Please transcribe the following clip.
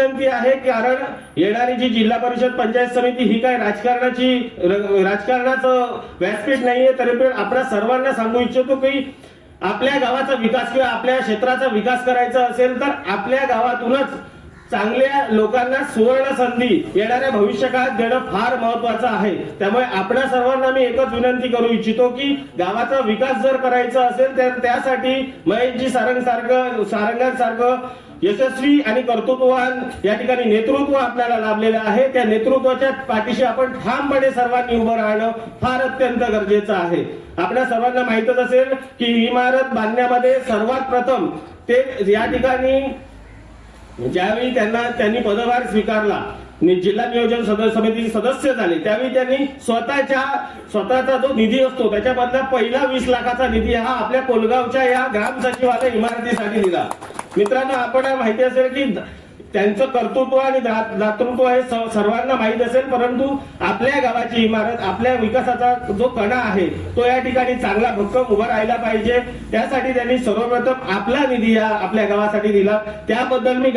विनंती आहे, कारण येणारी जी जिल्हा परिषद पंचायत समिती ही काय राजकारणाचं व्यासपीठ नाहीये, तरी पण आपल्या सर्वांना सांगू इच्छितो की आपल्या गावाचा विकास किंवा आपल्या क्षेत्राचा विकास करायचा असेल तर आपल्या गावातूनच चांगल्या लोकांना सुवर्ण संधी येणाऱ्या भविष्यकाळात देणं फार महत्वाचं आहे। त्यामुळे आपल्या सर्वांना मी एकच विनंती करू इच्छितो की गावाचा विकास जर करायचा असेल तर त्यासाठी महेशजी सारंगांसारखं यशस्वी आणि कर्तृत्ववान या ठिकाणी नेतृत्व आपल्याला लाभलेलं आहे। त्या नेतृत्वाच्या पाठीशी आपण ठामपणे सर्वांनी उभं राहणं फार अत्यंत गरजेचं आहे। आपल्या सर्वांना माहितच असेल की इमारत बांधण्यामध्ये सर्वात प्रथम ते या ठिकाणी ज्यावेळी त्यांनी पदभार स्वीकारला, जिल्हा नियोजन समिती सदस्य झाले, त्यावेळी त्यांनी स्वतःचा जो निधी असतो त्याच्यामधला पहिला 20 लाखाचा निधी हा आपल्या कोलगावच्या या ग्राम सचिवालय इमारतीसाठी दिला। मित्रांनो, आपण माहिती असेल की त्यांचं कर्तृत्व आणि दातृत्व हे सर्वांना माहीत असेल, परंतु आपल्या गावाची इमारत, आपल्या विकासाचा जो कणा आहे तो या ठिकाणी चांगला भक्कम उभा राहिला पाहिजे। त्यासाठी त्यांनी सर्वप्रथम आपला निधी आपल्या गावासाठी दिला, त्याबद्दल मी